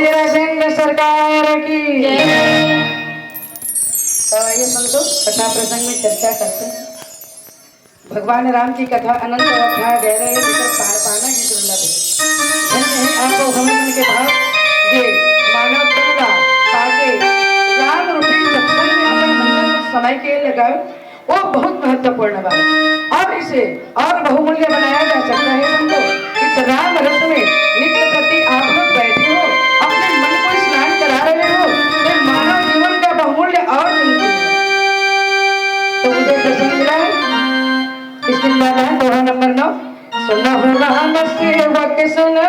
बोलिए राजेंद्र सरकार की। तो आइए संतों कथा प्रसंग में चर्चा करते हैं। भगवान राम की कथा अनंत अध्याय दे रहे जिसे पार पाना ही दुर्लभ है। धन्य है आपको हमें मन के भाव ये मानव तनुरा ताके राम रूपी सत्संग में अपने मन में समय के लगाओ वो बहुत महत्वपूर्ण बात और इसे और बहुमूल्य बनाया जा सकता है। संतों इस राम रस में नित्य प्रति आप लोग बैठे हो अपने मन को स्नान करा रहे हो ये मानव जीवन का बहुमूल्य और कीमती है। तो मुझे प्रसंग मिला है इसमें गाना है दोहा नंबर 9। सुना हो राम सेवक सुना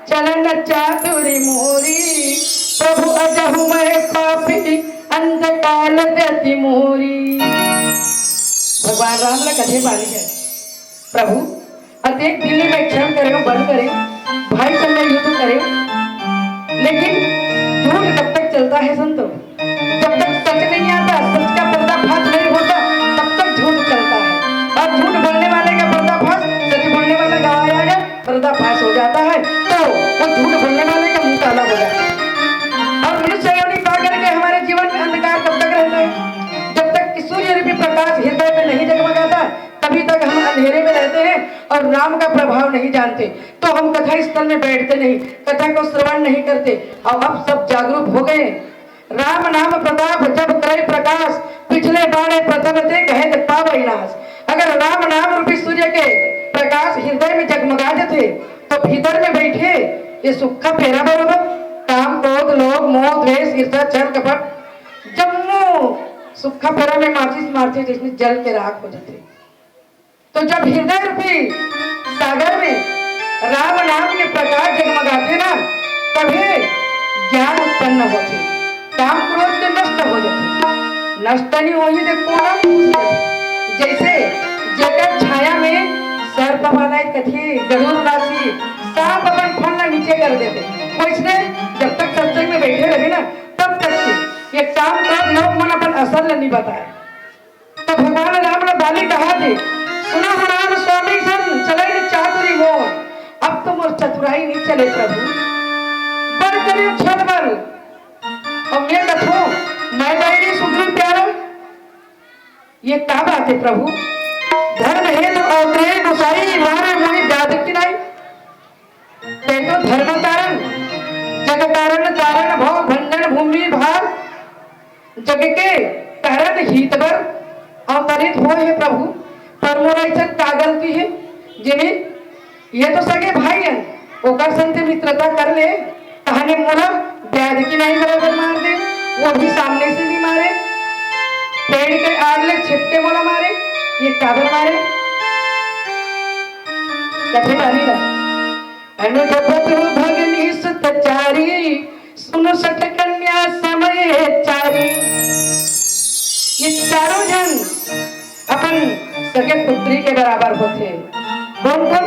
चलन चातुरी मोरी प्रभु अजहु मैं पापी अंधकाल गति मोरी। भगवान राम ने कथे पाली है प्रभु अत्येक दिल्ली में क्षण करे बंद करे भाई संग युद्ध करे लेकिन झूठ तब तक चलता है संतों जब तक सच नहीं आता सच का पर्दाफाश नहीं होता तब तक झूठ चलता है और झूठ बोलने वाले का पर्दाफाश सच बोलने वाला गवाया गया पर्दाफाश हो जाता है तो वो झूठ बोलने वाले का मुंह काला हो जाता है। और मनुष्य योनि पा करके हमारे जीवन में अंधकार कब तक रहता है जब तक सूर्य रूपी प्रकाश हृदय में नहीं जगमगाता तभी तक हम अंधेरे में रहते हैं और राम का प्रभाव नहीं जानते तो हम कथा स्थल में बैठते नहीं कथा को श्रवण नहीं करते और अब सब जागरूक हो गए। राम नाम प्रताप जब करे प्रकाश पिछले बाणे प्रथम थे कहे पावई नाश। अगर राम नाम रूपी सूर्य के प्रकाश हृदय में जगमगाते थे तो भीतर में बैठे ये सुखा फेरा बरोबर काम क्रोध लोभ मोह द्वेष ईर्ष्या छल कपट जम्मू सुखा फेरा में माचिस मारते जिसमें जल के राख हो जाते। तो जब हृदय रूपी सागर में राम नाम के प्रकाश जगमगाते ना तभी ज्ञान उत्पन्न होते काम क्रोध के नष्ट हो जाते नष्ट नहीं हो ही देखो ना जैसे जगत छाया में सर्प वाला कथी गरुड़ राशि सांप अपन फल नीचे कर देते वैसे जब तक सत्संग में बैठे रहे ना तब तक ये काम क्रोध लोग मन अपन असर नहीं बताए। तो भगवान राम ने बाली कहा थी सुना राम स्वामी सन चले चातुरी मोर अब तुम और चतुराई नहीं चले प्रभु बल करे छल बल और मैं कथो मैं मेरी सुग्रीव प्यारा ये क्या बात है प्रभु धर्म है तो अवग्रह गुसाई मारे मुनि जादक की नहीं ते तो धर्म कारण जग कारण कारण भव भंजन भूमि भार जग के कारण हितवर अवतरित हो है प्रभु पर मोरा का गलती है जिन्हें ये तो सगे भाई है ओकर संग मित्रता कर ले कहानी मोला ब्याज की नहीं बराबर मार दे वो भी सामने से नहीं मारे पेड़ के आग ले छिपके मोला मारे ये काबर मारे कथे वाली ना अनुगपतु भगनी सुतचारी सुन सठ कन्या समय चारी। ये चारों जन अपन सगे पुत्री के बराबर होते कौन कौन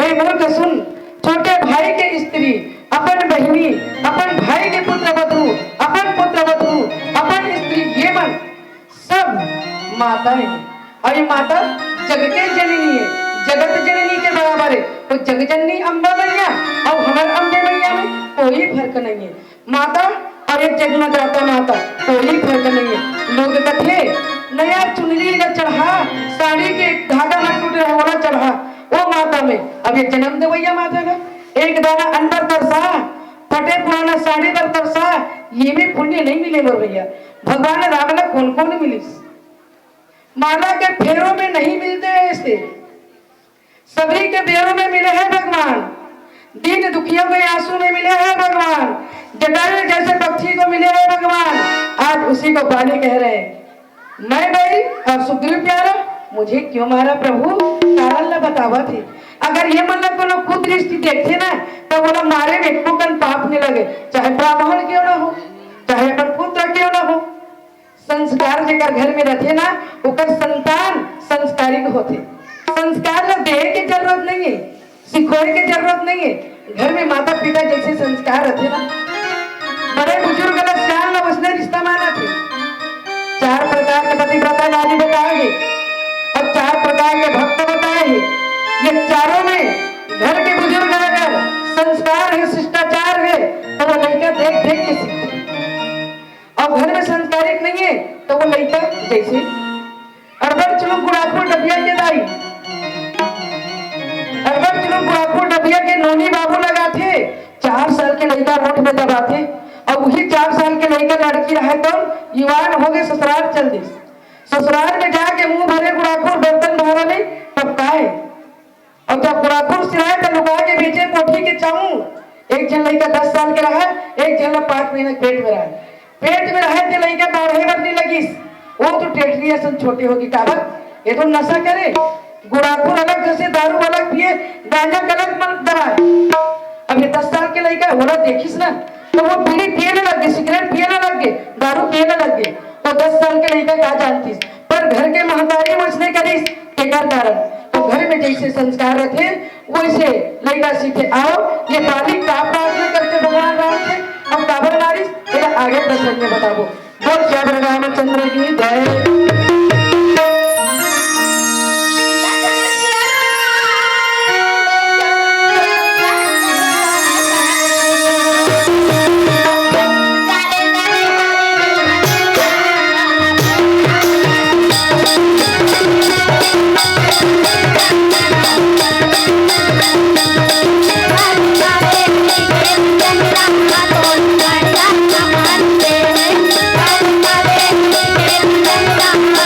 हे मूर्ख सुन छोटे भाई के स्त्री अपन बहिनी अपन भाई के पुत्र वधु अपन पुत्र वधु अपन स्त्री ये मन सब माता है और ये माता जग के जननी है जगत जननी के बराबर है तो जग जननी अम्बा मैया और हमारे अम्बे मैया में कोई फर्क नहीं है माता और एक जगमगाता माता कोई फर्क नहीं है। लोग कथे नया चुनरी न चढ़ा साड़ी के धागा न टूट रहा वाला चढ़ा वो माता में अब ये जन्म देवैया माता का एक दाना अंदर तरसा फटे पुराना साड़ी पर तरसा ये भी पुण्य नहीं मिले मोर भैया। भगवान राम ने कौन कौन मिली माला के फेरों में नहीं मिलते ऐसे सभी के बेरों में मिले हैं भगवान दीन दुखियों के आंसू में मिले हैं भगवान जटायु जैसे पक्षी को मिले हैं भगवान। आज उसी को बाली कह रहे हैं मैं भाई और सुग्रीव प्यारा मुझे क्यों मारा प्रभु कारण न बतावा थी अगर ये मतलब को खुद दृष्टि देखते ना तो बोला मारे में कुकन पाप नहीं लगे चाहे ब्राह्मण क्यों ना हो चाहे अपन पुत्र क्यों ना हो संस्कार जेकर घर में रहते ना उकर संतान संस्कारिक होते संस्कार ला देह की जरूरत नहीं है सिखोए की जरूरत नहीं है घर में माता पिता जैसे संस्कार रहते ना बड़े बुजुर्ग का श्याम न उसने रिश्ता माना थे 4 प्रकार के पतिव्रता नारी बताए और 4 प्रकार के भक्त बताए ये चारों में घर के बुजुर्ग अगर संस्कार है शिष्टाचार है लड़का जैसे अरबर चलो गुड़ाखुर डबिया के दाई, अरबर चलो गुड़ाखुर डबिया के नोनी बाबू लगा थे। 4 साल के लड़का रोड में दबाते और वही 4 साल के लड़का लड़की रहे तो युवान हो गए ससुराल चल दी। ससुराल में जाके मुंह भरे गुड़ाखुर बर्तन भरा नहीं टपकाए और जब गुड़ाखुर सिराए तो लुका के बेचे कोठी के चाऊ। एक जन लड़का 10 साल के रहा, एक जन 5 महीने पेट में रहा। पेट में रहे थे लड़का बाढ़े बनने लगी। वो तो टेटरी असन छोटे होगी काबत ये तो नशा करे। गुड़ाखुर अलग जैसे दारू अलग पिए, गांजा गलत मत दबाए। अब ये 10 साल के लड़का हो रहा देखिस ना तो वो बीड़ी पियने लग गए, सिगरेट पियने लग गए, दारू पियने लग गए। और 10 साल के लड़का क्या जानतीस पर घर के महतारी मछने करीस केकर कारण। तो घर में जैसे संस्कार रखे वैसे लड़का सीखे। आओ ये बालिक का प्रार्थना करते भगवान राम से अब काबर नारिस तेरा आगे प्रसंग में बताओ। बोल श्री रामचंद्र की जय। Thank you.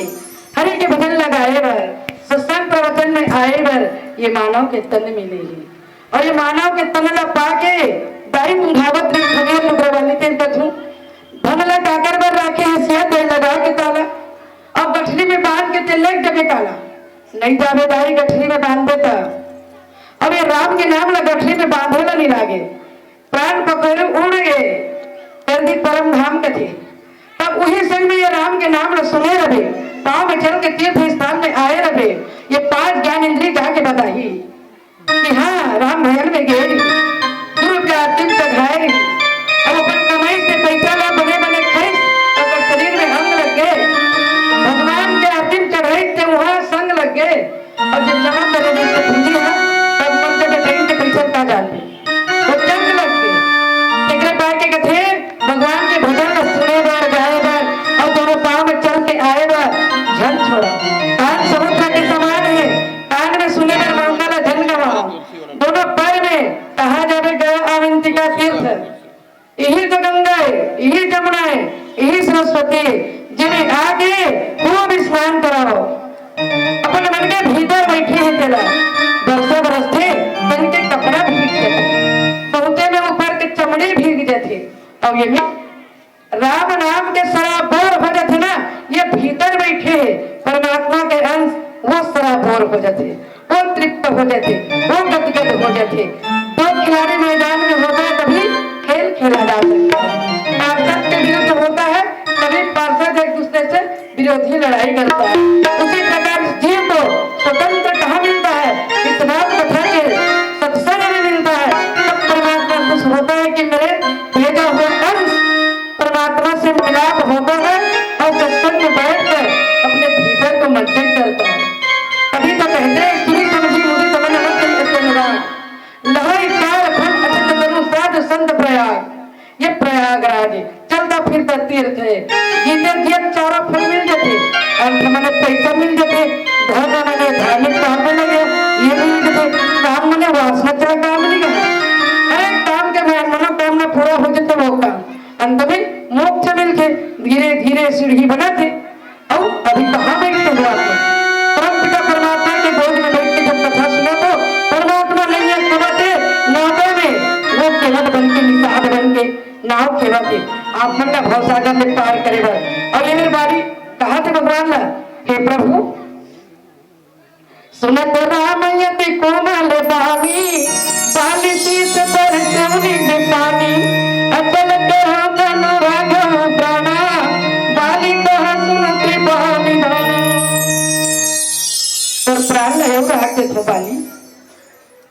के हरि के भजन लगाए बर सत्संग प्रवचन में आए बर ये मानव के तन मिले ही और ये मानव के तन ला पाके दाई मुंधावत रे खगेर लुगवाली ते कछु धन ला काकर बर राखे हसिया दे लगा के ताला अब गठरी में बांध के तिलक जगे काला नहीं जावे दाई गठरी में बांध देता अब ये राम के नाम ला गठरी में बांधे ला नहीं लागे प्राण पकड़े उड़ गए कर दी परम धाम कथे तब वही संग में ये राम के नाम ला सुने रहे पाँव में चल के तीर्थ स्थान में आए रहे ये 5 ज्ञान इंद्रिय जाके बताई कि हाँ राम भजन में गए गुरु के अंतिम चढ़ाए अब अपन कमाई से पैसा ला बने बने खाई अगर शरीर में अंग लग गए भगवान के अंतिम चढ़ाई से वहाँ संग लग गए और जब जमा करे जिससे पूछी है तब मन से बताई के पैसा का जाते वो जंग लग गए एक पाके कथे भगवान के भजन सुने बार गाए बार और दोनों पाँव में चल के आए बार झन छोड़ा कान समुद्र के समान है कान में सुने बार मंगला झन गवाओ दोनों पैर में कहा जावे गया अवंतिका तीर्थ यही तो गंगा है यही जमुना है यही सरस्वती जिन्हें आगे खूब स्नान कराओ अपन मन के भीतर बैठे हैं तेरा बरसों बरस थे इनके कपड़ा भीग जाते पहुंचे में ऊपर के चमड़े भीग जाते और ये भी राम नाम के सराबोर हो जाते ना ये भीतर बैठे परमात्मा के अंश वो सराबोर हो जाते वो तृप्त हो जाते वो गदगद हो जाते दो खिलाड़ी मैदान में होता है तभी खेल खेला जा सकता है पार्षद के विरुद्ध होता है तभी पार्षद एक दूसरे से विरोधी लड़ाई करता है उसी प्रकार जीव को स्वतंत्र कहाँ मिलता है इस बात कथा के सत्संग में मिलता है तब परमात्मा खुश होता है कि मेरे भेजा हुआ अंश परमात्मा से मिलाप होता है और सत्संग में बैठकर अपने भीतर को मंथन करता है तभी तो कहते हैं सुनी समझी मुझे समझ मत लहरी कार फल अचित तनु साध संत प्रयाग ये प्रयागराज चलता फिरता तीर्थ है जीते जीत चारों फल मिल जाते अंत मने पैसा मिल जाते धर्म मने धार्मिक काम में लगे ये मिल जाते काम मने वासना चाह काम नहीं गया हर एक काम के मनोकामना पूरा हो जाते वो काम अंत में मोक्ष मिलते धीरे धीरे सीढ़ी बनाते और अभी कहाँ बैठते हो आप परम पिता परमात्मा के गोद में बैठ के जब कथा सुनो तो परमात्मा नहीं है कमाते नावों में वो केवट बन के निषाद बन के नाव खेवाते आप मन का भवसागर में पार करे और ये मेरी बारी कहा थे भगवान ला हे प्रभु सुनत राम यति कोमल बानी बाली शीश पर सेवनी के पानी अचल कहा तन राघव प्राणा बाली कहा सुनते बानी धानी और प्राण लयो रहा थे बाली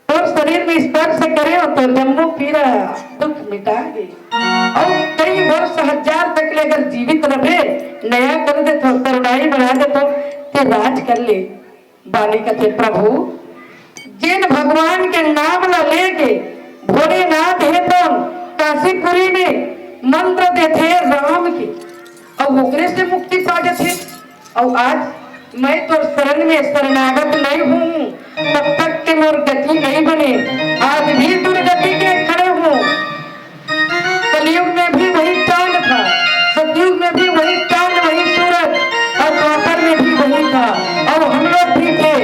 और शरीर में स्पर्श करे तो जम्मू पीरा दुख मिटा दे और कई वर्ष 1000 तक ले अगर जीवित रहे नया कर दे तो करुणाई बढ़ा दे तो ते राज कर ले बाली कहते प्रभु जिन भगवान के नाम ला लेके भोलेनाथ है तो काशीपुरी में मंत्र देते राम के और ओकरे से मुक्ति पा जाते और आज मैं तो शरण में शरणागत नहीं हूँ तब तक के मोर गति नहीं बने आज भी दुर्गति के खड़े हूँ कलयुग में भी वही चांद था सतयुग में भी वही चांद वही सूरज और द्वापर में भी वही था और हम लोग भी थे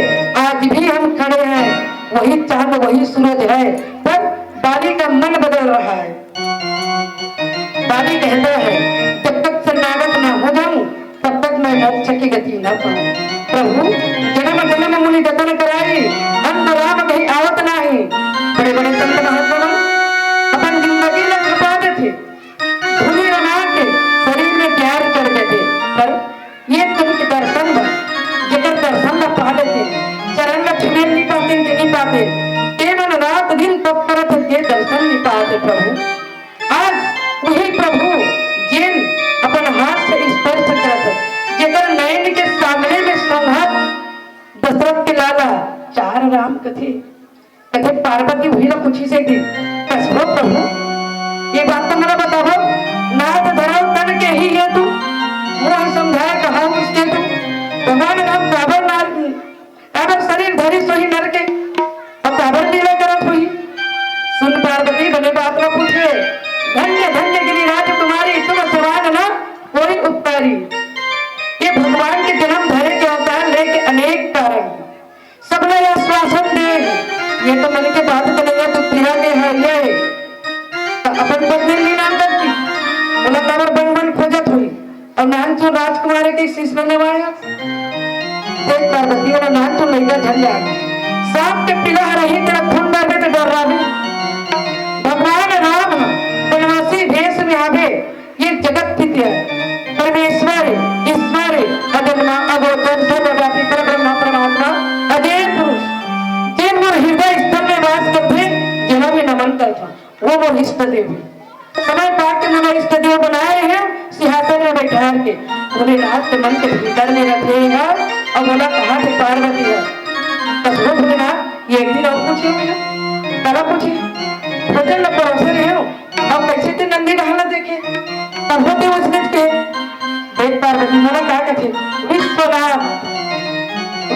आज भी हम खड़े हैं वही चांद वही सूरज है पर बाली का मन बदल रहा है बाली कहता है जब तक शरणागत न हो जाऊं तब तक मैं मोक्ष की गति न पाऊं प्रभु जन्म जन्म मुनि जतन कराई अंत राम कहीं आवत नहीं बड़े बड़े संत महात्मा अपन जिंदगी में छुपा देते धूली बना के शरीर में प्यार कर देते पर ये तुम के दर्शन जगत दर्शन न पा लेते चरण में छुने नहीं पाते नहीं पाते केवल रात दिन तप करत के दर्शन नहीं पाते प्रभु आज वही प्रभु जिन अपन हाथ से स्पर्श करत जगर नयन के सामने में संहत दशरथ के लाला 4 राम कथे कथे पार्वती हुई ना कुछ ही से दी कसो प्रभु ये बात तो मेरा बताओ नाथ धरो तन के ही है तू मुझे समझाया कहा उसके तू भगवान राम काबर नार काबर शरीर धरी सोही नर के अब काबर लीला करत हुई सुन पार्वती बने बात ना पूछे धन्य धन्य गिरिराज तुम्हारी तुम सवाल ना कोई उत्तरी ये भगवान के जन्म देख पार्वती वाला नाम तो नहीं झंडा सांप के पिला रही तेरा खून बाबे तो डर रहा है भगवान राम बनवासी भेष में आवे ये जगत पित्य परमेश्वर ईश्वर अगन्मा अगोचर सर्वव्यापी परब्रह्म परमात्मा अजय पुरुष जिन वो हृदय स्थल में वास करते जिन्हें भी नमन करता वो इष्ट देव समय पाक के मन इष्ट देव बनाए हैं सिंहासन में बैठा के भोलेनाथ के मन के भीतर में रखेगा और बोला कहा थे पार्वती है तब वो भोलेनाथ ये एक दिन और पूछे कला पूछे भजन न परोसे रहे हो अब कैसे थे नंदी रहना देखे तब होते उसने के देख पार्वती बोला क्या कथे विश्वनाथ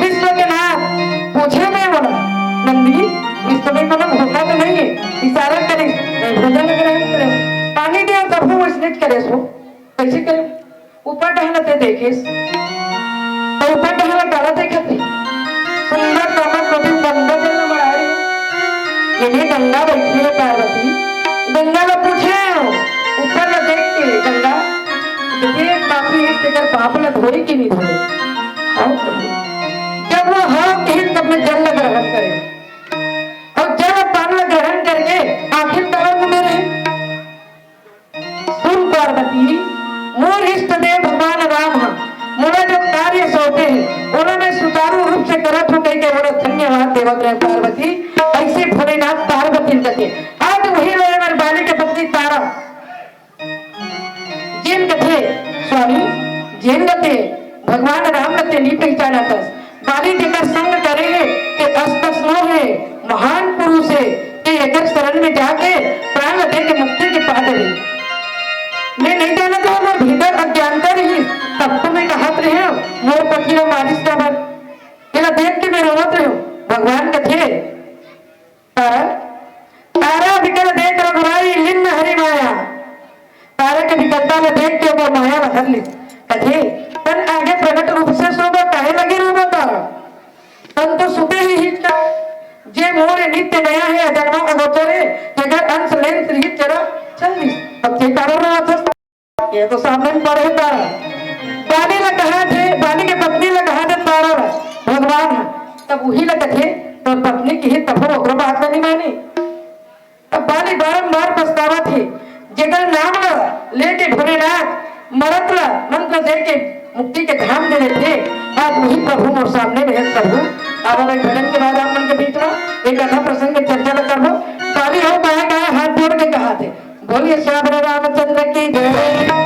विश्व के नाथ पूछे मैं बोला नंदी विश्व में मतलब होता तो नहीं है इशारा करे भोजन ग्रहण करे पानी दे तब वो उसने करे सो कैसे करे ऊपर टहलते देखे तो ऊपर टहला डाला देखते सुंदर कमल कभी गंगा जल में बढ़ा रही ये गंगा बैठी है पार्वती गंगा को पूछे ऊपर न देख के गंगा देखिए काफी इसके पाप न धोई कि नहीं धोई जब वो हाँ कहीं तब में जल ग्रहण करे और जल पान ग्रहण करके आखिर तलब में रहे सुन पार्वती मोर इष्ट देव भगवान राम मोरा जो कार्य सौंपे हैं उन्होंने सुचारू रूप से करत हो कह के बोला धन्यवाद देवग्रह पार्वती ऐसे भोलेनाथ पार्वती कथे आज वही रहे हमारे बाली के पत्नी तारा जिन कथे स्वामी जिन कथे भगवान राम कथे नहीं पहचाना था बाली देकर संग करेंगे कि अस्तस्नो है महान पुरुष है कि अगर शरण में जाके प्राण दे के मुक्ति के पा दे मैं नहीं जाना था मोर भीतर अज्ञानता रही तब तो मैं कहत रहे मोर पति ने मारिश का बात तेरा देख के मैं रोवत रहे भगवान कथे तारा तारा विकल देख रघुराई लिन्न हरि माया तारा के विकलता में देख के वो माया बदल ली कथे तन आगे प्रकट रूप से सोबा काहे लगे रोबा तारा तन तो सुबह ही हिटका जे मोर नित्य नया है अजन्मा अगोचर है जगत अंश लेन श्री चरा चल अब के कारण रहा था ये तो सामने में पड़े तारा बाली ने कहा थे बाली के पत्नी ने कहा थे तारा भगवान तब वही लगे थे तो पत्नी की ही तब वो बात नहीं मानी अब बाली बारंबार पछतावा थे जगल नाम लेके भोलेनाथ मरत मंत्र दे के मुक्ति के धाम दे रहे थे आज वही प्रभु और सामने में प्रभु अब हमें भजन के बाद आप मन के बीच में एक अन्य प्रसंग में चर्चा न कर लो बाली हो गाय हाथ जोड़ के कहा थे बोलिए श्याम रामचंद्र की जय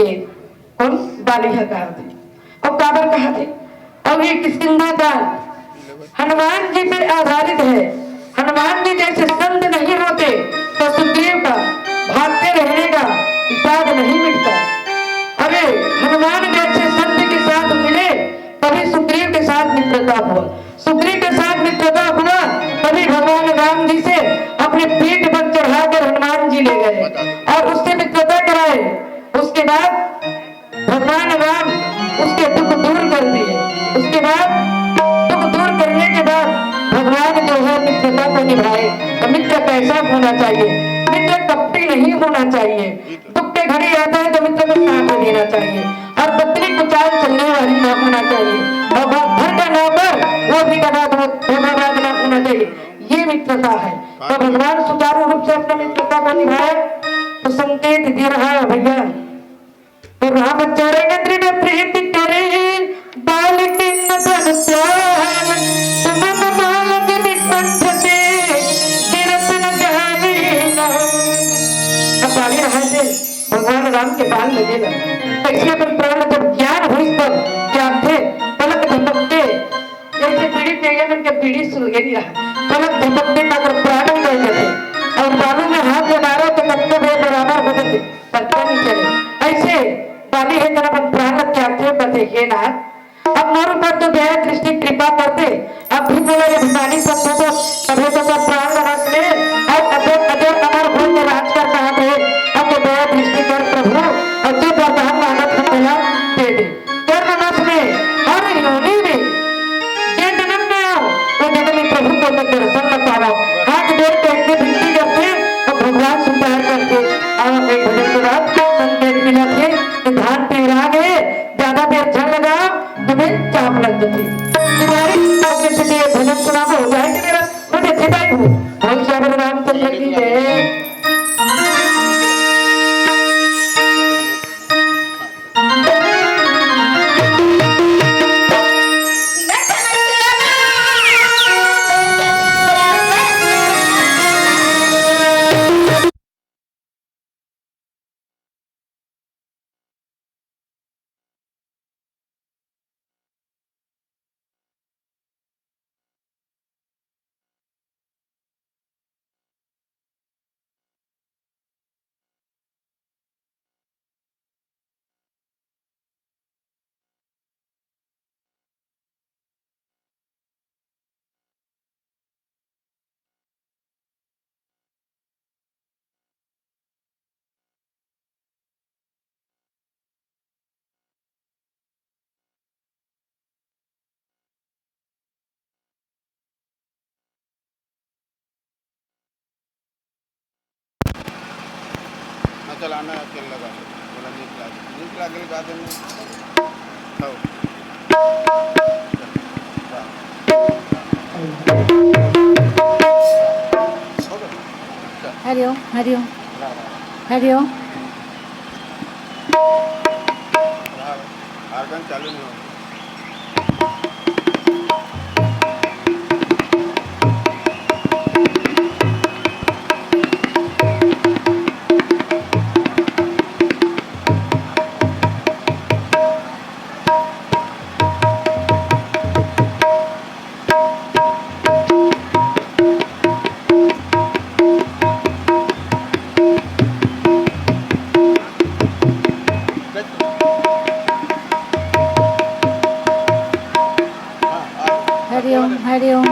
थे कौन बाली हकार थे और काबर कहा थे और ये किसकिंदा दान हनुमान जी पे आधारित है। हनुमान जी जैसे संत नहीं होते तो सुग्रीव का भागते रहने का याद नहीं मिटता। अरे हनुमान जैसे संत के साथ मिले तभी सुग्रीव के साथ मित्रता हुआ। सुग्रीव के साथ मित्रता हुआ तभी भगवान राम जी से अपने पीठ पर चढ़ाकर हनुमान जी ले गए और उससे मित्रता कराए। उसके बाद भगवान राम उसके दुख दूर कर दिए। उसके बाद दुख दूर करने के बाद भगवान जो है मित्रता को निभाए। तो मित्र कैसा होना चाहिए? मित्र कपटी नहीं होना चाहिए। दुख के घड़ी आता है तो मित्र को साथ देना चाहिए और पत्नी को चाल चलने वाली ना होना चाहिए और घर का नौकर वो भी धोखाबाज ना होना चाहिए। ये मित्रता है। तो भगवान सुचारू रूप से अपने मित्रता को निभाए तो संकेत दे रहा है भैया। तो रामचरण दृढ़ प्रीति करे बाल के नदन त्याग तुम मालक निकंठ से तीरथ न जाने ना। अब बाली रहा थे भगवान राम के बाल लगेगा कैसे अपन प्राण जब ज्ञान हुई तब क्या थे पलक झपकते जैसे पीढ़ी पेगन के पीढ़ी सुलगे नहीं रहा पलक झपकते का अगर प्राण ही गए थे और बालू में हाथ लगा रहे तो कत्ते बे बराबर होते थे पत्ते नहीं चले। ऐसे बाली है तरफ प्राण त्यागते बते हे नाथ अब मोर ऊपर तो दया दृष्टि कृपा करते अब भी बोले ये भिखारी सब तो कभी तो प्राण रख ले और अजर अजर अमर भूल के राज कर कहा थे अब तो दया दृष्टि कर प्रभु और जो वरदान मानत है तेरा दे दे। कर्मवश में हर योनि में जे जन्म में आओ वो जन्म में प्रभु को दर्शन न पाओ। हाथ जोड़ के ऐसे विनती करते और भगवान स्वीकार करके और एक भजन के बाद संकेत मिला थे धान पेरा गए ज्यादा देर झड़ लगा तुम्हें चाप लग जाती तुम्हारी से भजन सुना हो जाएगी मेरा मुझे चिताई हूँ भगवान श्री रामचंद्र की जय। चलाना अकेले लगा बोला नीक लागल गा देने हरिओम हरिओम हरिओम आर्गन चालू नहीं हो हरिओम हरिओम